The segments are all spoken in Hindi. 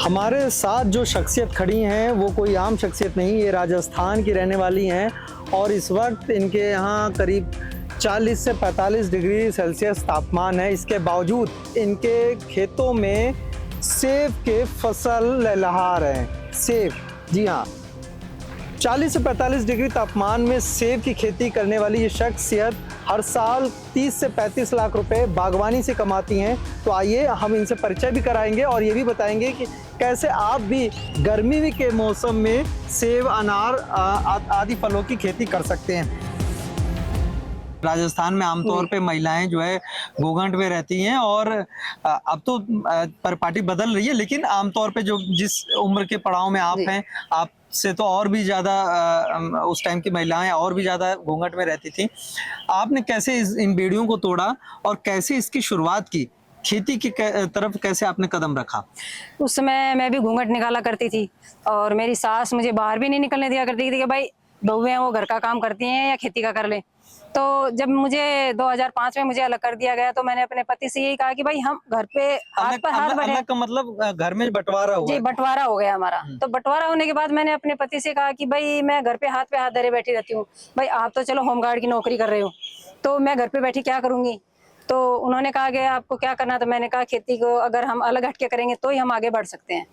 हमारे साथ जो शख्सियत खड़ी हैं वो कोई आम शख्सियत नहीं, ये राजस्थान की रहने वाली हैं और इस वक्त इनके यहाँ करीब 40 से 45 डिग्री सेल्सियस तापमान है। इसके बावजूद इनके खेतों में सेब के फसल लहलहा रहे हैं। सेब, जी हाँ, 40 से 45 डिग्री तापमान में सेब की खेती करने वाली ये शख्सियत हर साल 30 से 35 लाख रुपए बागवानी से कमाती हैं। तो आइए हम इनसे परिचय भी कराएंगे और ये भी बताएंगे कि कैसे आप भी गर्मी के मौसम में सेब, अनार आदि फलों की खेती कर सकते हैं। राजस्थान में आमतौर पे महिलाएं जो है घूंघट में रहती हैं और अब तो परिपाटी बदल रही है, लेकिन आमतौर पे जो जिस उम्र के पड़ाव में आप हैं, आप से तो और भी ज्यादा उस टाइम की महिलाएं और भी ज्यादा घूंघट में रहती थी। आपने कैसे इन बेड़ियों को तोड़ा और कैसे इसकी शुरुआत की, खेती की तरफ कैसे आपने कदम रखा? उस समय मैं भी घूंघट निकाला करती थी और मेरी सास मुझे बाहर भी नहीं निकलने दिया करती थी कि भाई बहुएं वो घर का काम करती हैं या खेती का कर ले। तो जब मुझे 2005 में मुझे अलग कर दिया गया तो मैंने अपने पति से यही कहा कि भाई हम घर पे हाथ पर हाथ बढ़े। अलग का मतलब घर में बंटवारा हुआ? जी, बंटवारा हो गया हमारा। तो बंटवारा होने के बाद मैंने अपने पति से कहा कि भाई मैं घर पे हाथ धरे बैठी रहती हूँ, भाई आप तो चलो होमगार्ड की नौकरी कर रहे हो, तो मैं घर पे बैठी क्या करूंगी। तो उन्होंने कहा कि आपको क्या करना, तो मैंने कहा खेती को अगर हम अलग हटके करेंगे तो ही हम आगे बढ़ सकते हैं।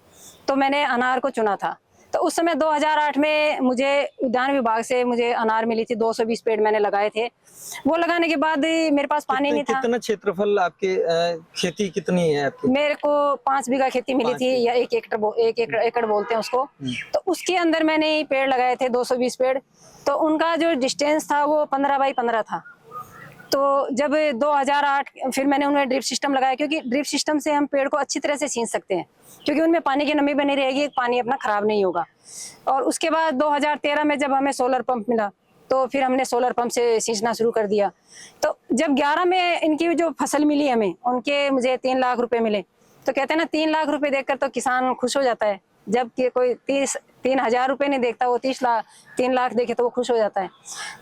तो मैंने अनार को चुना था। तो उस समय 2008 में मुझे उद्यान विभाग से मुझे अनार मिली थी, 220 पेड़ मैंने लगाए थे। वो लगाने के बाद मेरे पास पानी नहीं था। कितना क्षेत्रफल आपके खेती कितनी है आपकी? मेरे को 5 बीघा खेती मिली थी, या 1 एकड़ बोलते हैं उसको। तो उसके अंदर मैंने पेड़ लगाए थे 220 पेड़। तो उनका जो डिस्टेंस था वो 15 बाई 15 था। तो जब 2008 फिर मैंने उनमें ड्रिप सिस्टम लगाया, क्योंकि ड्रिप सिस्टम से हम पेड़ को अच्छी तरह से सींच सकते हैं, क्योंकि उनमें पानी की नमी बनी रहेगी, पानी अपना खराब नहीं होगा। और उसके बाद 2013 में जब हमें सोलर पंप मिला तो फिर हमने सोलर पंप से सींचना शुरू कर दिया। तो जब 11 में इनकी जो फसल मिली हमें, उनके मुझे 3 लाख रुपए मिले। तो कहते हैं ना, 3 लाख रुपए देखकर तो किसान खुश हो जाता है, जबकि कोई 3,000 रुपए नहीं देखता, वो 3 लाख देखे तो वो खुश हो जाता है।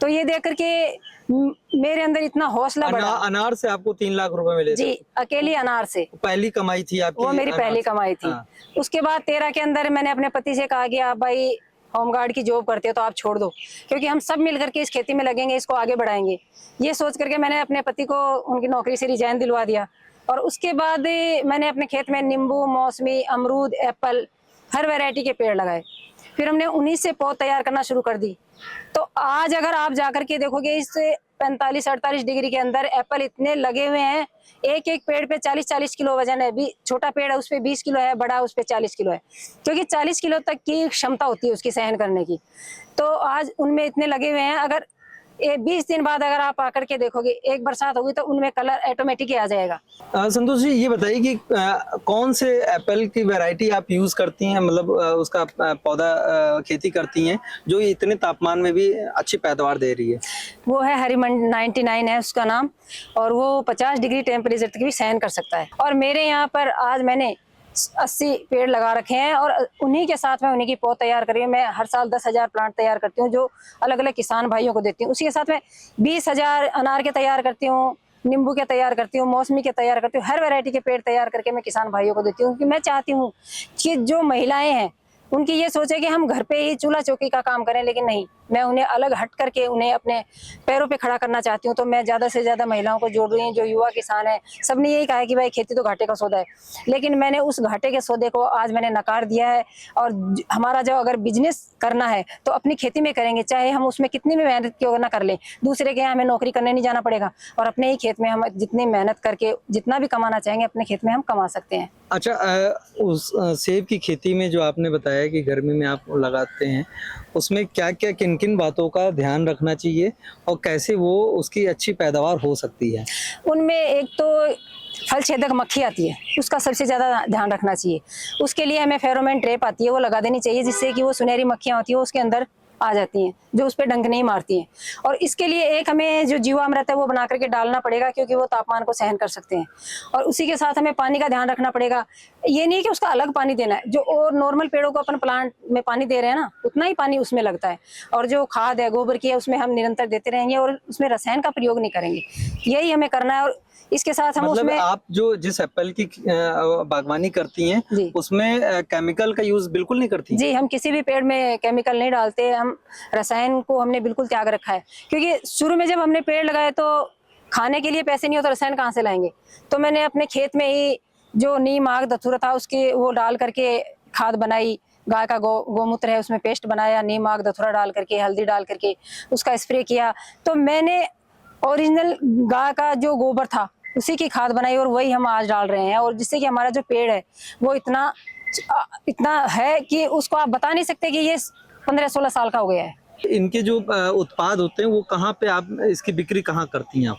तो ये देख करके मेरे अंदर इतना हौसला बढ़ा। अनार से आपको 3 लाख रुपए मिले? जी, अकेली अनार से। पहली कमाई थी आपकी? वो मेरी पहली कमाई थी। उसके बाद 13 के अंदर मैंने अपने पति से कहा कि आप भाई होमगार्ड की जॉब करते हो तो आप छोड़ दो, क्योंकि हम सब मिल करके इस खेती में लगेंगे, इसको आगे बढ़ाएंगे। ये सोच करके मैंने अपने पति को उनकी नौकरी से रिजाइन दिलवा दिया। और उसके बाद मैंने अपने खेत में नींबू, मौसमी, अमरूद, एप्पल, हर वैरायटी के पेड़ लगाए। फिर हमने 19 से पौध तैयार करना शुरू कर दी। तो आज अगर आप जाकर के देखोगे, इस 45-48 डिग्री के अंदर एप्पल इतने लगे हुए हैं, एक एक पेड़ पे 40-40 किलो वजन है। छोटा पेड़ है उस पे 20 किलो है, बड़ा उस पे 40 किलो है, क्योंकि 40 किलो तक की क्षमता होती है उसकी सहन करने की। तो आज उनमें इतने लगे हुए हैं। अगर 20 दिन बाद अगर आप आकर के देखोगे, एक बरसात होगी तो उनमें कलर ऑटोमेटिक ही आ जाएगा। संतोष जी, ये बताइए कि कौन से एप्पल की वैरायटी आप यूज करती हैं, मतलब उसका पौधा खेती करती हैं जो इतने तापमान में भी अच्छी पैदावार दे रही है? वो है हरिमंड 99 है उसका नाम, और वो 50 डिग्री टेम्परेचर तक भी सहन कर सकता है। और मेरे यहाँ पर आज मैंने 80 पेड़ लगा रखे हैं और उन्हीं के साथ में उन्हीं की पौध तैयार करी है। मैं हर साल 10,000 प्लांट तैयार करती हूँ, जो अलग अलग किसान भाइयों को देती हूँ। उसी के साथ में 20,000 अनार के तैयार करती हूँ, नींबू के तैयार करती हूँ, मौसमी के तैयार करती हूँ। हर वैरायटी के पेड़ तैयार करके मैं किसान भाइयों को देती हूँ, क्योंकि मैं चाहती हूँ कि जो महिलाएं हैं उनकी ये सोच है कि हम घर पे ही चूल्हा चौकी का काम करें, लेकिन नहीं, मैं उन्हें अलग हट करके उन्हें अपने पैरों पे खड़ा करना चाहती हूँ। तो मैं ज़्यादा से ज़्यादा महिलाओं को जोड़ रही हूँ। जो युवा किसान है, सबने यही कहा है कि भाई खेती तो घाटे का सौदा है, लेकिन मैंने उस घाटे के सौदे को आज मैंने नकार दिया है। और हमारा जो अगर बिजनेस करना है तो अपनी खेती में करेंगे, चाहे हम उसमें कितनी भी मेहनत क्यों ना कर लें। दूसरे के यहाँ हमें नौकरी करने नहीं जाना पड़ेगा, और अपने ही खेत में हम जितनी मेहनत करके जितना भी कमाना चाहेंगे अपने खेत में हम कमा सकते हैं। अच्छा, उस सेब की खेती में जो आपने बताया कि गर्मी में आप लगाते हैं, उसमें क्या क्या किन किन बातों का ध्यान रखना चाहिए और कैसे वो उसकी अच्छी पैदावार हो सकती है? उनमें एक तो फल छेदक मक्खी आती है, उसका सबसे ज़्यादा ध्यान रखना चाहिए। उसके लिए हमें फेरोमोन ट्रैप आती है, वो लगा देनी चाहिए, जिससे कि वो सुनहरी मक्खियाँ होती है उसके अंदर आ जाती हैं, जो उस पर डंक नहीं मारती हैं। और इसके लिए एक हमें जो जीवामृत है वो बना करके डालना पड़ेगा, क्योंकि वो तापमान को सहन कर सकते हैं। और उसी के साथ हमें पानी का ध्यान रखना पड़ेगा। ये नहीं कि उसका अलग पानी देना है, जो और नॉर्मल पेड़ों को अपन प्लांट में पानी दे रहे हैं ना, उतना ही पानी उसमें लगता है। और जो खाद है गोबर की है, उसमें हम निरंतर देते रहेंगे और उसमें रसायन का प्रयोग नहीं करेंगे। यही हमें करना है। और इसके साथ हम मतलब उसमें आप जो जिस एप्पल की बागवानी करती हैं जी। उसमें केमिकल का यूज बिल्कुल नहीं करती? जी, हम किसी भी पेड़ में केमिकल नहीं डालते, हम रसायन को हमने बिल्कुल त्याग रखा है, क्योंकि शुरू में जब हमने पेड़ लगाए तो खाने के लिए पैसे नहीं हो तो रसायन कहाँ से लाएंगे। तो मैंने अपने खेत में ही जो नीम, आक, धतूरा था उसके वो डाल करके खाद बनाई, गाय का गोमूत्र है उसमें पेस्ट बनाया, नीम, आक, धतूरा डाल करके, हल्दी डाल करके उसका स्प्रे किया। तो मैंने ओरिजिनल गाय का जो गोबर था उसी की खाद बनाई और वही हम आज डाल रहे हैं, और जिससे कि हमारा जो पेड़ है वो इतना है कि उसको आप बता नहीं सकते कि ये 15-16 साल का हो गया है। इनके जो उत्पाद होते हैं वो कहाँ पे आप इसकी बिक्री कहाँ करती हैं आप?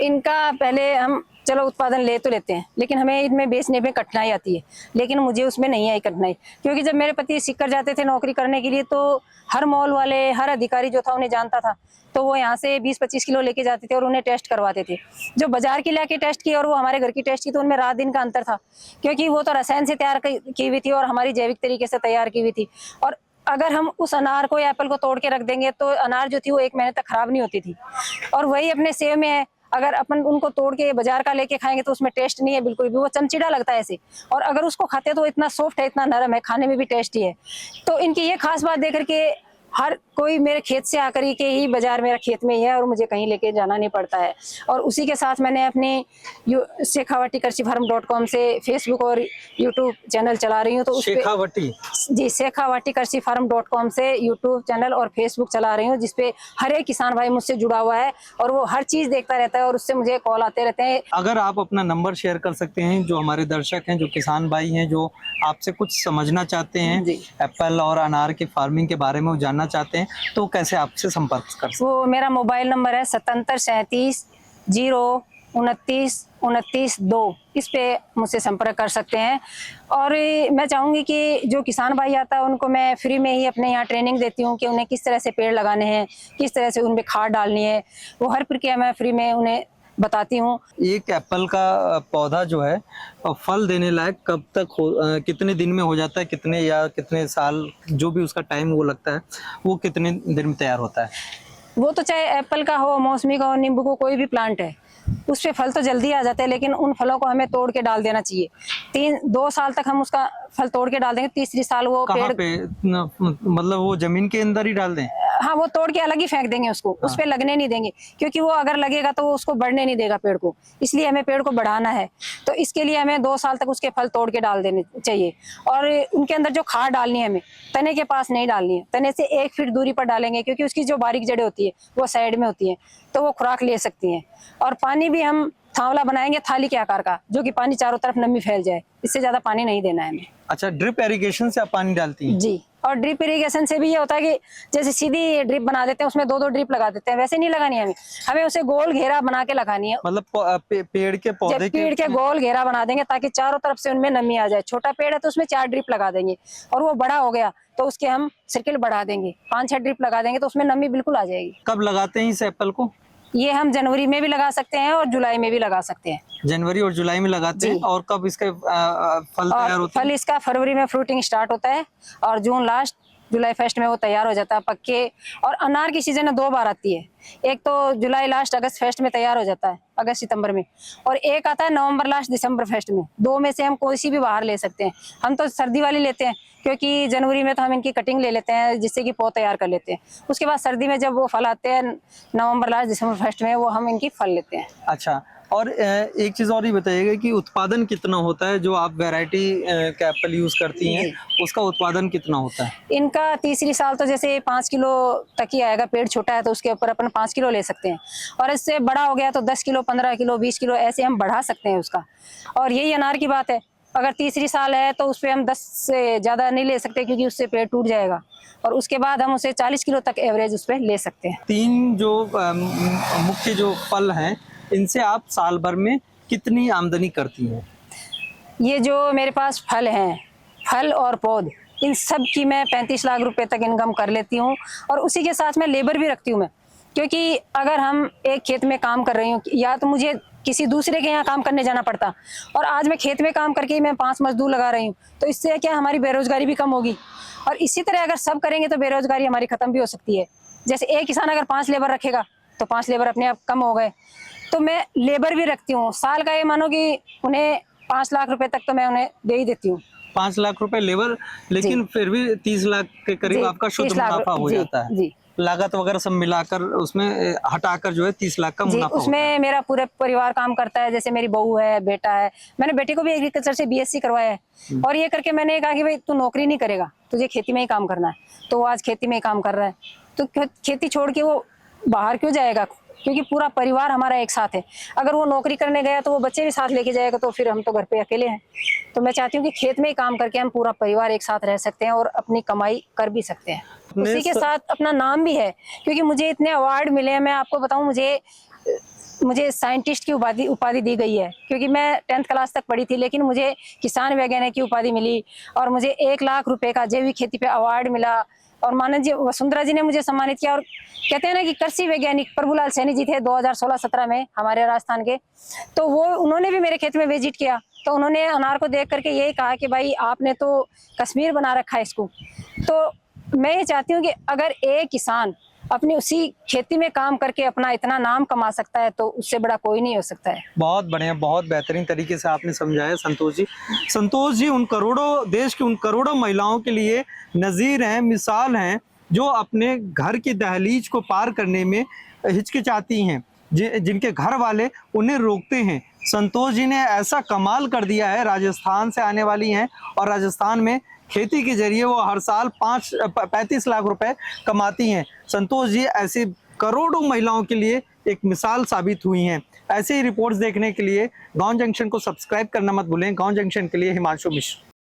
इनका पहले हम चलो उत्पादन ले तो लेते हैं, लेकिन हमें इनमें बेचने में कठिनाई आती है, लेकिन मुझे उसमें नहीं आई कठिनाई, क्योंकि जब मेरे पति सीकर जाते थे नौकरी करने के लिए तो हर मॉल वाले, हर अधिकारी जो था उन्हें जानता था, तो वो यहाँ से 20-25 किलो लेके जाते थे और उन्हें टेस्ट करवाते थे। जो बाजार की लाके टेस्ट की और वो हमारे घर की टेस्ट की तो उनमें रात दिन का अंतर था, क्योंकि वो तो रसायन से तैयार की हुई थी और हमारी जैविक तरीके से तैयार की हुई थी। और अगर हम उस अनार को या एप्पल को तोड़ के रख देंगे तो अनार जो थी वो 1 महीने तक खराब नहीं होती थी। और वही अपने सेब में है, अगर अपन उनको तोड़ के बाजार का लेके खाएंगे तो उसमें टेस्ट नहीं है बिल्कुल भी, वो चमचीड़ा लगता है ऐसे। और अगर उसको खाते हैं तो इतना सॉफ्ट है, इतना नरम है, खाने में भी टेस्टी है। तो इनकी ये खास बात देकर के हर कोई मेरे खेत से आकर के ही, बाजार मेरा खेत में ही है और मुझे कहीं लेके जाना नहीं पड़ता है। और उसी के साथ मैंने अपनी शेखावटी कृषि फार्म.com से फेसबुक और यूट्यूब चैनल चला रही हूँ। तो शेखावटी? जी, शेखावटी कृषि फार्म.com से यूट्यूब चैनल और फेसबुक चला रही हूँ, जिसपे हर एक किसान भाई मुझसे जुड़ा हुआ है और वो हर चीज देखता रहता है और उससे मुझे कॉल आते रहते हैं। अगर आप अपना नंबर शेयर कर सकते हैं, जो हमारे दर्शक हैं, जो किसान भाई हैं, जो आपसे कुछ समझना चाहते हैं एप्पल और अनार की फार्मिंग के बारे में वो जानना चाहते हैं, तो कैसे आपसे संपर्क कर सकते हैं? वो मेरा मोबाइल नंबर है 7737 029 29 2। इस पे मुझसे संपर्क कर सकते हैं। और मैं चाहूँगी कि जो किसान भाई आता है उनको मैं फ्री में ही अपने यहाँ ट्रेनिंग देती हूँ कि उन्हें किस तरह से पेड़ लगाने हैं, किस तरह से उनमें खाद डालनी है, वो हर प्रक्रिया मैं फ्री में उन्हें बताती हूँ। एक एप्पल का पौधा जो है फल देने लायक कब तक कितने दिन में हो जाता है, कितने साल, जो भी उसका टाइम वो लगता है, वो कितने दिन में तैयार होता है? वो तो चाहे एप्पल का हो, मौसमी का हो, नींबू को, कोई भी प्लांट है, उस पे फल तो जल्दी आ जाते हैं, लेकिन उन फलों को हमें तोड़ के डाल देना चाहिए। 2 साल तक हम उसका फल तोड़ के डाल देंगे, तीसरी साल वो कहाँ पेड़ पे मतलब वो जमीन के अंदर ही डाल दें? हाँ, वो तोड़ के अलग ही फेंक देंगे उसको, उस पे लगने नहीं देंगे, क्योंकि वो अगर लगेगा तो वो उसको बढ़ने नहीं देगा पेड़ को। इसलिए हमें पेड़ को बढ़ाना है, तो इसके लिए हमें 2 साल तक उसके फल तोड़ के डाल देने चाहिए। और उनके अंदर जो खाद डालनी है हमें तने के पास नहीं डालनी है, तने से 1 फीट दूरी पर डालेंगे, क्योंकि उसकी जो बारीक जड़ें होती है वो साइड में होती है, तो वो खुराक ले सकती हैं। और पानी भी हम थावला बनाएंगे थाली के आकार का, जो कि पानी चारों तरफ नमी फैल जाए, इससे ज्यादा पानी नहीं देना है हमें। अच्छा, ड्रिप इरिगेशन से आप पानी डालती हैं? जी, और ड्रिप इरिगेशन से भी ये होता है कि जैसे सीधी ड्रिप बना देते हैं, उसमें 2-2 ड्रिप लगा देते हैं, वैसे नहीं लगानी है हमें उसे गोल घेरा बना के लगानी है। मतलब पेड़ के पौधे पेड़ के गोल घेरा बना देंगे ताकि चारों तरफ से उनमें नमी आ जाए। छोटा पेड़ है तो उसमें 4 ड्रिप लगा देंगे, और वो बड़ा हो गया तो उसके हम सर्किल बढ़ा देंगे, 5-6 ड्रिप लगा देंगे तो उसमें नमी बिल्कुल आ जाएगी। कब लगाते हैं इस एप्पल को? ये हम जनवरी में भी लगा सकते हैं और जुलाई में भी लगा सकते हैं। जनवरी और जुलाई में लगाते हैं। और कब इसके फल तैयार होते हैं? फल इसका फरवरी में फ्रूटिंग स्टार्ट होता है और जून लास्ट, जुलाई फर्स्ट में वो तैयार हो जाता है पक्के। और अनार की सीजन में 2 बार आती है, एक तो जुलाई लास्ट अगस्त फर्स्ट में तैयार हो जाता है, अगस्त सितंबर में, और एक आता है नवंबर लास्ट दिसंबर फर्स्ट में। 2 में से हम कोई सी भी बाहर ले सकते हैं। हम तो सर्दी वाली लेते हैं, क्योंकि जनवरी में तो हम इनकी कटिंग ले लेते हैं, जिससे कि पौध तैयार कर लेते हैं। उसके बाद सर्दी में जब वो फल आते हैं नवंबर लास्ट दिसंबर फर्स्ट में, वो हम इनकी फल लेते हैं। अच्छा, और एक चीज और ही बताइएगा कि उत्पादन कितना होता है, जो आप वैरायटी का एप्पल यूज करती हैं उसका उत्पादन कितना होता है? इनका तीसरी साल तो जैसे 5 किलो तक ही आएगा, पेड़ छोटा है तो उसके ऊपर अपन 5 किलो ले सकते हैं, और इससे बड़ा हो गया तो 10 किलो, 15 किलो, 20 किलो ऐसे हम बढ़ा सकते हैं उसका। और यही अनार की बात है, अगर तीसरी साल है तो उस पर हम 10 से ज़्यादा नहीं ले सकते, क्योंकि उससे पेड़ टूट जाएगा, और उसके बाद हम उसे 40 किलो तक एवरेज उस पर ले सकते हैं। 3 जो मुख्य जो फल हैं, इनसे आप साल भर में कितनी आमदनी करती हैं? ये जो मेरे पास फल हैं, फल और पौध, इन सब की मैं 35 लाख रुपए तक इनकम कर लेती हूँ। और उसी के साथ मैं लेबर भी रखती हूँ मैं, क्योंकि अगर हम एक खेत में काम कर रही हूँ, या तो मुझे किसी दूसरे के यहाँ काम करने जाना पड़ता, और आज मैं खेत में काम करके मैं 5 मजदूर लगा रही हूँ, तो इससे क्या हमारी बेरोजगारी भी कम होगी। और इसी तरह अगर सब करेंगे तो बेरोजगारी हमारी खत्म भी हो सकती है। जैसे एक किसान अगर 5 लेबर रखेगा तो 5 लेबर अपने आप कम हो गए। तो मैं लेबर भी रखती हूँ। साल का ये मानो कि उन्हें 5 लाख रुपए तक तो मैं उन्हें दे ही देती हूँ। 5 लाख रुपए लेबर, लेकिन फिर भी 30 लाख के करीब जी, आपका शुद्ध 30 लाख मुनाफा हो जी, जाता है। जी। लागत वगैरह सब मिलाकर उसमें हटाकर जो है 30 लाख का जी, मुनाफा होता है। उसमें मेरा पूरे परिवार काम करता है। जैसे मेरी बहू है, बेटा है। मैंने बेटे को भी एग्रीकल्चर से बीएससी करवाया है। और ये करके मैंने कहा कि भाई तू नौकरी नहीं करेगा, तुझे खेती में ही काम करना है। तो वो आज खेती में ही काम कर रहा है। तो खेती छोड़ के वो बाहर क्यों जाएगा? क्योंकि पूरा परिवार हमारा एक साथ है। अगर वो नौकरी करने गया तो वो बच्चे भी साथ लेके जाएगा, तो फिर हम तो घर पे अकेले हैं। तो मैं चाहती हूँ कि खेत में ही काम करके हम पूरा परिवार एक साथ रह सकते हैं और अपनी कमाई कर भी सकते हैं। उसी के साथ अपना नाम भी है, क्योंकि मुझे इतने अवार्ड मिले हैं। मैं आपको बताऊं, मुझे साइंटिस्ट की उपाधि दी गई है, क्योंकि मैं 10th क्लास तक पढ़ी थी, लेकिन मुझे किसान वैज्ञानिक की उपाधि मिली और मुझे 1 लाख रुपए का जैविक खेती पे अवार्ड मिला। और माननीय जी वसुंधरा जी ने मुझे सम्मानित किया। और कहते हैं ना कि कृषि वैज्ञानिक प्रभुलाल सैनी जी थे 2016-17 में हमारे राजस्थान के, तो वो उन्होंने भी मेरे खेत में विजिट किया। तो उन्होंने अनार को देख करके यही कहा कि भाई आपने तो कश्मीर बना रखा है इसको। तो मैं ये चाहती हूँ कि अगर एक किसान अपनी उसी खेती में काम करके अपना इतना नाम कमा सकता है, तो उससे बड़ा कोई नहीं हो सकता है। बहुत बढ़िया, बहुत बेहतरीन तरीके से आपने समझाया संतोष जी। संतोष जी उन करोड़ों, देश की उन करोड़ों महिलाओं के लिए नज़ीर हैं, मिसाल हैं, जो अपने घर की दहलीज को पार करने में हिचकिचाती हैं, जिनके घर वाले उन्हें रोकते हैं। संतोष जी ने ऐसा कमाल कर दिया है, राजस्थान से आने वाली हैं और राजस्थान में खेती के जरिए वो हर साल 35 लाख रुपए कमाती हैं। संतोष जी ऐसी करोड़ों महिलाओं के लिए एक मिसाल साबित हुई हैं। ऐसे ही रिपोर्ट्स देखने के लिए गांव जंक्शन को सब्सक्राइब करना मत भूलें। गांव जंक्शन के लिए हिमांशु मिश्र।